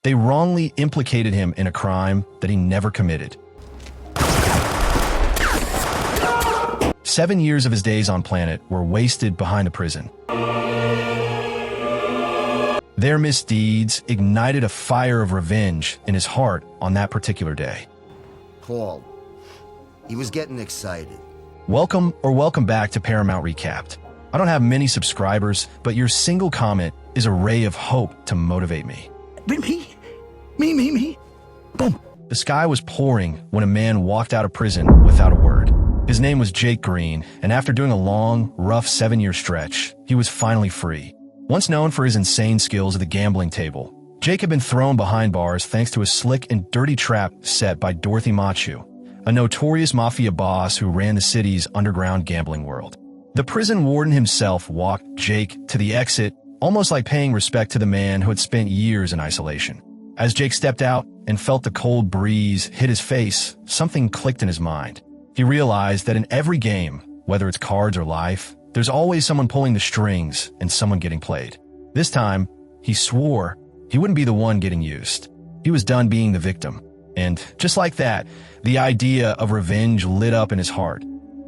They wrongly implicated him in a crime that he never committed. 7 years of his days on planet were wasted behind a prison. Their misdeeds ignited a fire of revenge in his heart on that particular day. Paul. He was getting excited. Welcome back to Paramount Recapped. I don't have many subscribers, but your single comment is a ray of hope to motivate me. Me. Boom. The sky was pouring when a man walked out of prison without a word. His name was Jake Green, and after doing a long, rough 7-year stretch, he was finally free. Once known for his insane skills at the gambling table, Jake had been thrown behind bars thanks to a slick and dirty trap set by Dorothy Machu, a notorious Mafia boss who ran the city's underground gambling world. The prison warden himself walked Jake to the exit, almost like paying respect to the man who had spent years in isolation. As Jake stepped out and felt the cold breeze hit his face, something clicked in his mind. He realized that in every game, whether it's cards or life, there's always someone pulling the strings and someone getting played. This time, he swore he wouldn't be the one getting used. He was done being the victim. And just like that, the idea of revenge lit up in his heart.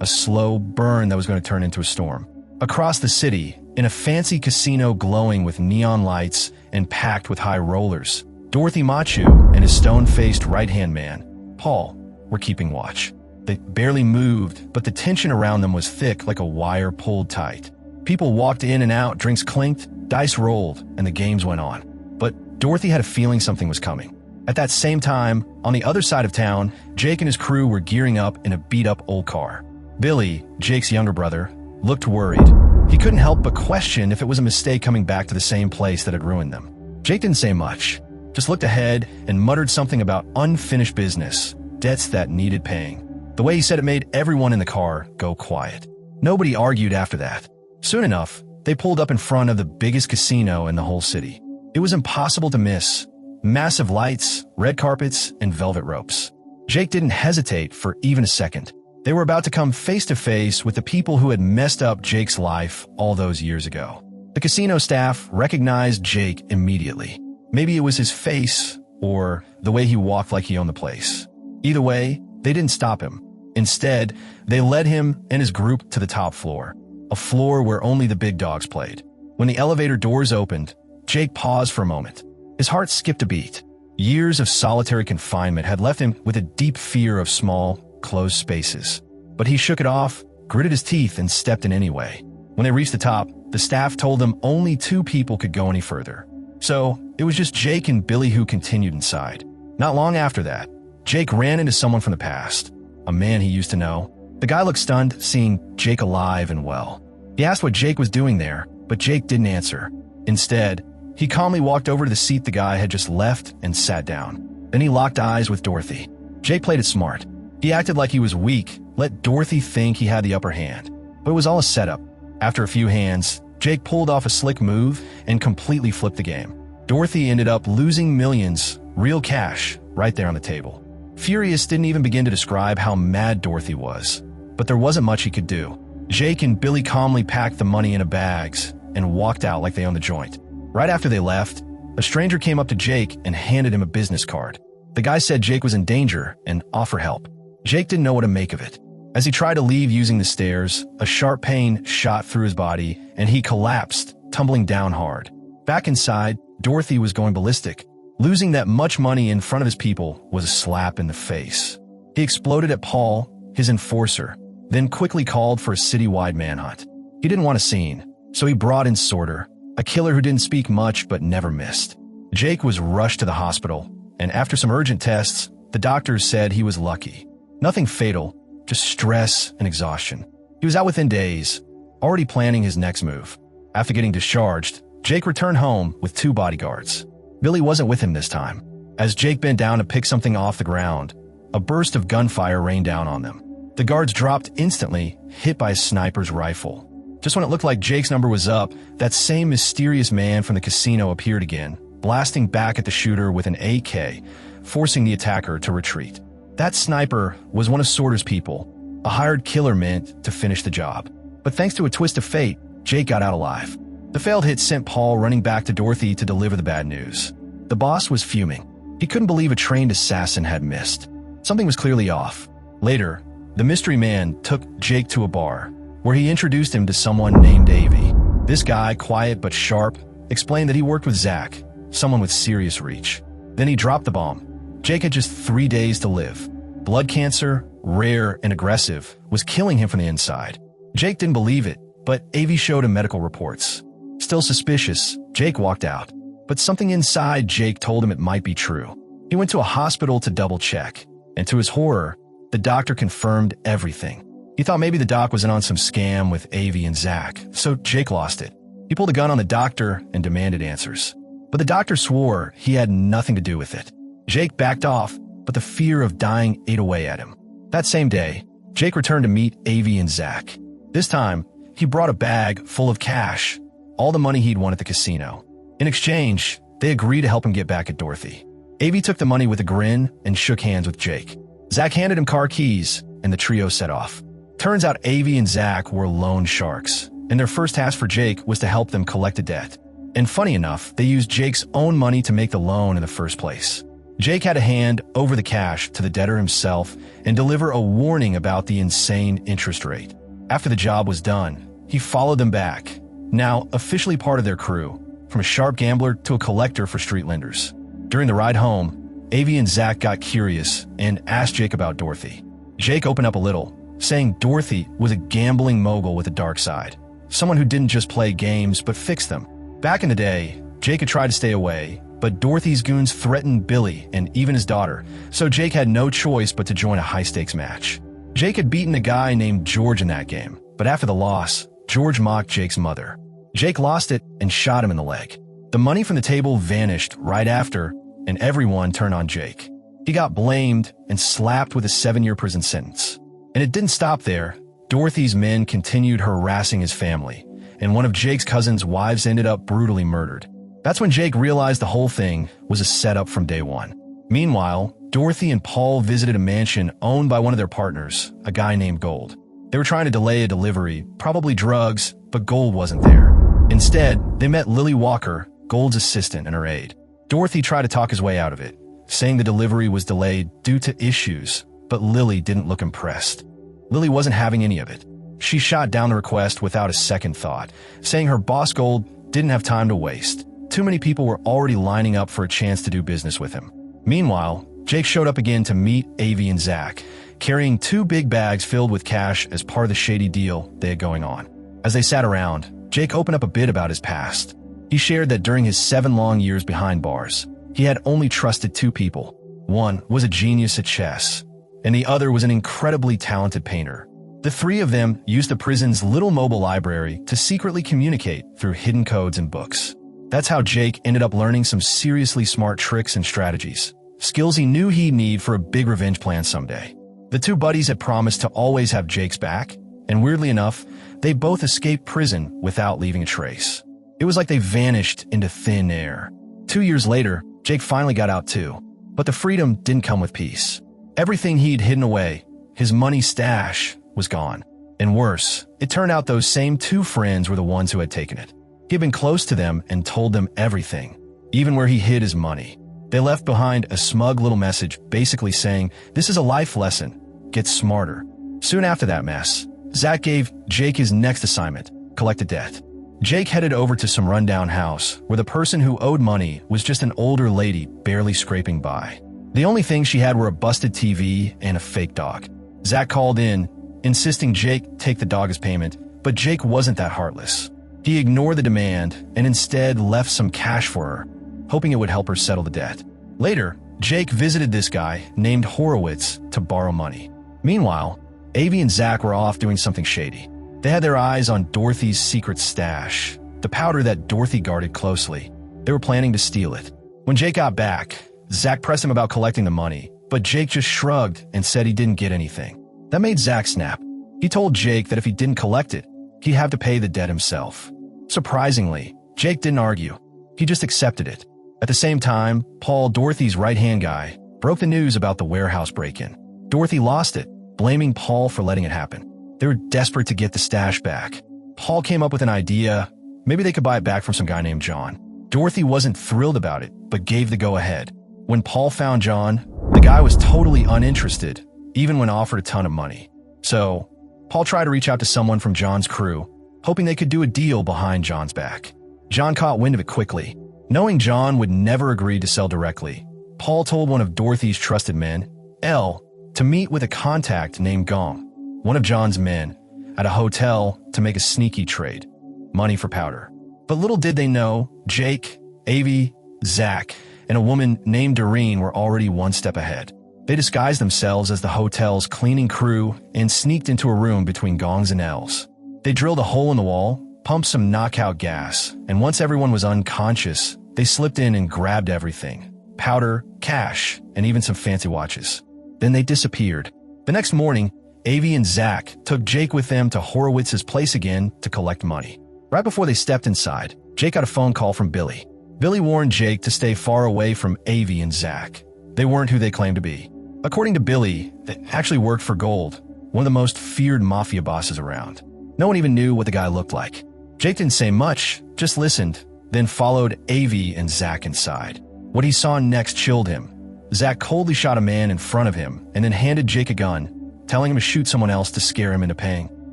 A slow burn that was going to turn into a storm. Across the city, in a fancy casino glowing with neon lights and packed with high rollers, Dorothy Machu and his stone-faced right-hand man, Paul, were keeping watch. They barely moved, but the tension around them was thick like a wire pulled tight. People walked in and out, drinks clinked, dice rolled, and the games went on. But Dorothy had a feeling something was coming. At that same time, on the other side of town, Jake and his crew were gearing up in a beat-up old car. Billy, Jake's younger brother, looked worried. He couldn't help but question if it was a mistake coming back to the same place that had ruined them. Jake didn't say much, just looked ahead and muttered something about unfinished business, debts that needed paying. The way he said it made everyone in the car go quiet. Nobody argued after that. Soon enough, they pulled up in front of the biggest casino in the whole city. It was impossible to miss. Massive lights, red carpets, and velvet ropes. Jake didn't hesitate for even a second. They were about to come face to face with the people who had messed up Jake's life all those years ago. The casino staff recognized Jake immediately. Maybe it was his face or the way he walked like he owned the place. Either way, they didn't stop him. Instead, they led him and his group to the top floor, a floor where only the big dogs played. When the elevator doors opened, Jake paused for a moment. His heart skipped a beat. Years of solitary confinement had left him with a deep fear of small, closed spaces. But he shook it off, gritted his teeth, and stepped in anyway. When they reached the top, the staff told them only 2 people could go any further. So, it was just Jake and Billy who continued inside. Not long after that, Jake ran into someone from the past, a man he used to know. The guy looked stunned, seeing Jake alive and well. He asked what Jake was doing there, but Jake didn't answer. Instead, he calmly walked over to the seat the guy had just left and sat down. Then he locked eyes with Dorothy. Jake played it smart. He acted like he was weak, let Dorothy think he had the upper hand. But it was all a setup. After a few hands, Jake pulled off a slick move and completely flipped the game. Dorothy ended up losing millions, real cash, right there on the table. Furious didn't even begin to describe how mad Dorothy was, but there wasn't much he could do. Jake and Billy calmly packed the money into bags and walked out like they owned the joint. Right after they left, a stranger came up to Jake and handed him a business card. The guy said Jake was in danger and offered help. Jake didn't know what to make of it. As he tried to leave using the stairs, a sharp pain shot through his body and he collapsed, tumbling down hard. Back inside, Dorothy was going ballistic. Losing that much money in front of his people was a slap in the face. He exploded at Paul, his enforcer, then quickly called for a citywide manhunt. He didn't want a scene, so he brought in Sorter, a killer who didn't speak much but never missed. Jake was rushed to the hospital, and after some urgent tests, the doctors said he was lucky. Nothing fatal, just stress and exhaustion. He was out within days, already planning his next move. After getting discharged, Jake returned home with 2 bodyguards. Billy wasn't with him this time. As Jake bent down to pick something off the ground, a burst of gunfire rained down on them. The guards dropped instantly, hit by a sniper's rifle. Just when it looked like Jake's number was up, that same mysterious man from the casino appeared again, blasting back at the shooter with an AK, forcing the attacker to retreat. That sniper was one of Sorter's people, a hired killer meant to finish the job. But thanks to a twist of fate, Jake got out alive. The failed hit sent Paul running back to Dorothy to deliver the bad news. The boss was fuming. He couldn't believe a trained assassin had missed. Something was clearly off. Later, the mystery man took Jake to a bar, where he introduced him to someone named Avi. This guy, quiet but sharp, explained that he worked with Zach, someone with serious reach. Then he dropped the bomb. Jake had just 3 days to live. Blood cancer, rare and aggressive, was killing him from the inside. Jake didn't believe it, but Avi showed him medical reports. Still suspicious, Jake walked out. But something inside Jake told him it might be true. He went to a hospital to double-check, and to his horror, the doctor confirmed everything. He thought maybe the doc was in on some scam with Avi and Zach, so Jake lost it. He pulled a gun on the doctor and demanded answers. But the doctor swore he had nothing to do with it. Jake backed off, but the fear of dying ate away at him. That same day, Jake returned to meet Avi and Zach. This time, he brought a bag full of cash, all the money he'd won at the casino. In exchange, they agreed to help him get back at Dorothy. Avi took the money with a grin and shook hands with Jake. Zach handed him car keys, and the trio set off. Turns out Avi and Zach were loan sharks, and their first task for Jake was to help them collect a debt. And funny enough, they used Jake's own money to make the loan in the first place. Jake had to hand over the cash to the debtor himself and deliver a warning about the insane interest rate. After the job was done, he followed them back, now officially part of their crew, from a sharp gambler to a collector for street lenders. During the ride home, Avi and Zach got curious and asked Jake about Dorothy. Jake opened up a little, saying Dorothy was a gambling mogul with a dark side, someone who didn't just play games but fixed them. Back in the day, Jake had tried to stay away, but Dorothy's goons threatened Billy and even his daughter, so Jake had no choice but to join a high-stakes match. Jake had beaten a guy named George in that game, but after the loss, George mocked Jake's mother. Jake lost it and shot him in the leg. The money from the table vanished right after, and everyone turned on Jake. He got blamed and slapped with a 7-year prison sentence. And it didn't stop there. Dorothy's men continued harassing his family, and one of Jake's cousin's wives ended up brutally murdered. That's when Jake realized the whole thing was a setup from day one. Meanwhile, Dorothy and Paul visited a mansion owned by one of their partners, a guy named Gold. They were trying to delay a delivery, probably drugs, but Gold wasn't there. Instead, they met Lily Walker, Gold's assistant and her aide. Dorothy tried to talk his way out of it, saying the delivery was delayed due to issues, but Lily didn't look impressed. Lily wasn't having any of it. She shot down the request without a second thought, saying her boss Gold didn't have time to waste. Too many people were already lining up for a chance to do business with him. Meanwhile, Jake showed up again to meet Avi and Zach, carrying 2 big bags filled with cash as part of the shady deal they had going on. As they sat around, Jake opened up a bit about his past. He shared that during his 7 long years behind bars, he had only trusted 2 people. One was a genius at chess, and the other was an incredibly talented painter. The 3 of them used the prison's little mobile library to secretly communicate through hidden codes and books. That's how Jake ended up learning some seriously smart tricks and strategies, skills he knew he'd need for a big revenge plan someday. The 2 buddies had promised to always have Jake's back, and weirdly enough, they both escaped prison without leaving a trace. It was like they vanished into thin air. 2 years later, Jake finally got out too, but the freedom didn't come with peace. Everything he'd hidden away, his money stash, was gone. And worse, it turned out those same 2 friends were the ones who had taken it. He had been close to them and told them everything, even where he hid his money. They left behind a smug little message basically saying, "This is a life lesson. Get smarter." Soon after that mess, Zach gave Jake his next assignment, collect a debt. Jake headed over to some rundown house where the person who owed money was just an older lady barely scraping by. The only things she had were a busted TV and a fake dog. Zach called in, insisting Jake take the dog as payment, but Jake wasn't that heartless. He ignored the demand and instead left some cash for her, hoping it would help her settle the debt. Later, Jake visited this guy named Horowitz to borrow money. Meanwhile, Avi and Zach were off doing something shady. They had their eyes on Dorothy's secret stash, the powder that Dorothy guarded closely. They were planning to steal it. When Jake got back, Zach pressed him about collecting the money, but Jake just shrugged and said he didn't get anything. That made Zach snap. He told Jake that if he didn't collect it, he'd have to pay the debt himself. Surprisingly, Jake didn't argue. He just accepted it. At the same time, Paul, Dorothy's right-hand guy, broke the news about the warehouse break-in. Dorothy lost it, blaming Paul for letting it happen. They were desperate to get the stash back. Paul came up with an idea. Maybe they could buy it back from some guy named John. Dorothy wasn't thrilled about it, but gave the go-ahead. When Paul found John, the guy was totally uninterested, even when offered a ton of money. So, Paul tried to reach out to someone from John's crew, hoping they could do a deal behind John's back. John caught wind of it quickly. Knowing John would never agree to sell directly, Paul told one of Dorothy's trusted men, L, to meet with a contact named Gong, one of John's men, at a hotel to make a sneaky trade. Money for powder. But little did they know, Jake, Avi, Zach, and a woman named Doreen were already one step ahead. They disguised themselves as the hotel's cleaning crew and sneaked into a room between Gongs and L's. They drilled a hole in the wall, pumped some knockout gas, and once everyone was unconscious, they slipped in and grabbed everything. Powder, cash, and even some fancy watches. Then they disappeared. The next morning, Avi and Zach took Jake with them to Horowitz's place again to collect money. Right before they stepped inside, Jake got a phone call from Billy. Billy warned Jake to stay far away from Avi and Zach. They weren't who they claimed to be. According to Billy, they actually worked for Gold, one of the most feared Mafia bosses around. No one even knew what the guy looked like. Jake didn't say much, just listened, then followed Avi and Zach inside. What he saw next chilled him. Zach coldly shot a man in front of him and then handed Jake a gun, telling him to shoot someone else to scare him into paying.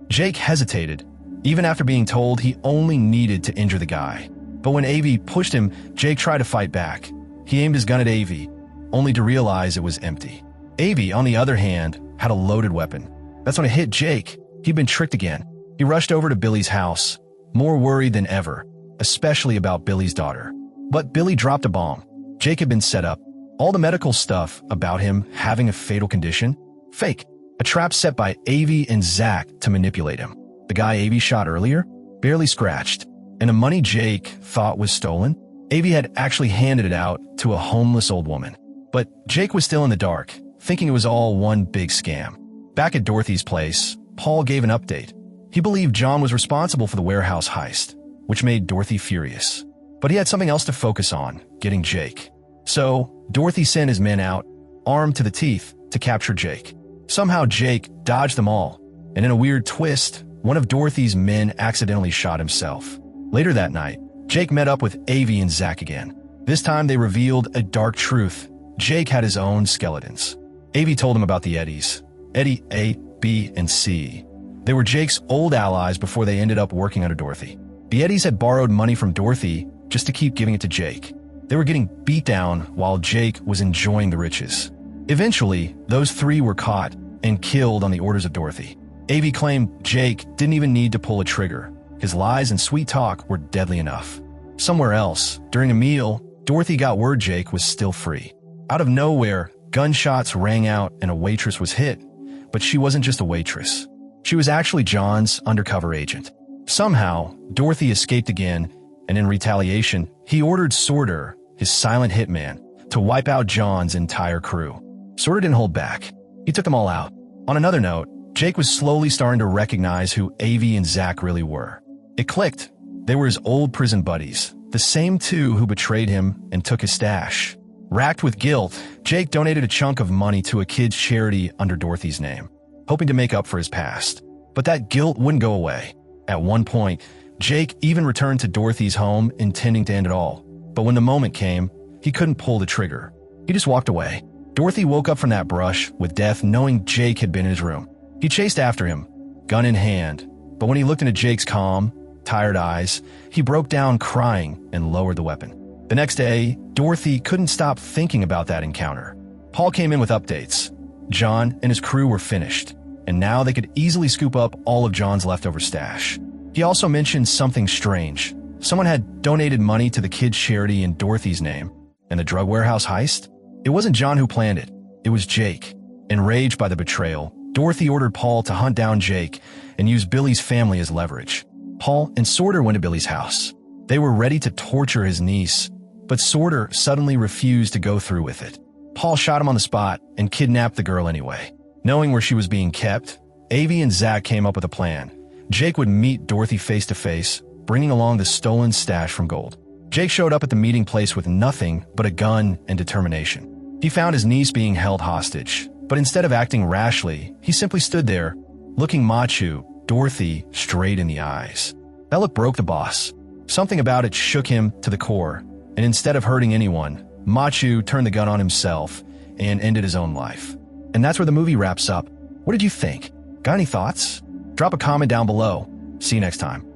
Jake hesitated, even after being told he only needed to injure the guy. But when Avi pushed him, Jake tried to fight back. He aimed his gun at Avi, only to realize it was empty. Avi, on the other hand, had a loaded weapon. That's when it hit Jake. He'd been tricked again. He rushed over to Billy's house, more worried than ever, especially about Billy's daughter. But Billy dropped a bomb. Jake had been set up. All the medical stuff about him having a fatal condition? Fake. A trap set by Avi and Zach to manipulate him. The guy Avi shot earlier? Barely scratched. And the money Jake thought was stolen? Avi had actually handed it out to a homeless old woman. But Jake was still in the dark, thinking it was all one big scam. Back at Dorothy's place, Paul gave an update. He believed John was responsible for the warehouse heist, which made Dorothy furious. But he had something else to focus on, getting Jake. So, Dorothy sent his men out, armed to the teeth, to capture Jake. Somehow Jake dodged them all, and in a weird twist, one of Dorothy's men accidentally shot himself. Later that night, Jake met up with Avi and Zach again. This time they revealed a dark truth. Jake had his own skeletons. Avi told him about the Eddies. Eddie A, B, and C. They were Jake's old allies before they ended up working under Dorothy. The Eddies had borrowed money from Dorothy just to keep giving it to Jake. They were getting beat down while Jake was enjoying the riches. Eventually, those three were caught and killed on the orders of Dorothy. Avi claimed Jake didn't even need to pull a trigger. His lies and sweet talk were deadly enough. Somewhere else, during a meal, Dorothy got word Jake was still free. Out of nowhere, gunshots rang out and a waitress was hit. But she wasn't just a waitress. She was actually John's undercover agent. Somehow, Dorothy escaped again, and in retaliation, he ordered Sorter, his silent hitman, to wipe out John's entire crew. Sorter didn't hold back. He took them all out. On another note, Jake was slowly starting to recognize who Avi and Zach really were. It clicked. They were his old prison buddies, the same two who betrayed him and took his stash. Racked with guilt, Jake donated a chunk of money to a kids' charity under Dorothy's name, hoping to make up for his past. But that guilt wouldn't go away. At one point, Jake even returned to Dorothy's home intending to end it all. But when the moment came, he couldn't pull the trigger. He just walked away. Dorothy woke up from that brush with death knowing Jake had been in his room. He chased after him, gun in hand, but when he looked into Jake's calm, tired eyes, he broke down crying and lowered the weapon. The next day, Dorothy couldn't stop thinking about that encounter. Paul came in with updates. John and his crew were finished, and now they could easily scoop up all of John's leftover stash. He also mentioned something strange. Someone had donated money to the kids' charity in Dorothy's name, and the drug warehouse heist? It wasn't John who planned it. It was Jake. Enraged by the betrayal, Dorothy ordered Paul to hunt down Jake and use Billy's family as leverage. Paul and Sorter went to Billy's house. They were ready to torture his niece, but Sorter suddenly refused to go through with it. Paul shot him on the spot and kidnapped the girl anyway. Knowing where she was being kept, Avi and Zach came up with a plan. Jake would meet Dorothy face to face, bringing along the stolen stash from Gold. Jake showed up at the meeting place with nothing but a gun and determination. He found his niece being held hostage, but instead of acting rashly, he simply stood there, looking macho, Dorothy straight in the eyes. That look broke the boss. Something about it shook him to the core, And instead of hurting anyone, Machu turned the gun on himself and ended his own life. And that's where the movie wraps up. What did you think? Got any thoughts? Drop a comment down below. See you next time.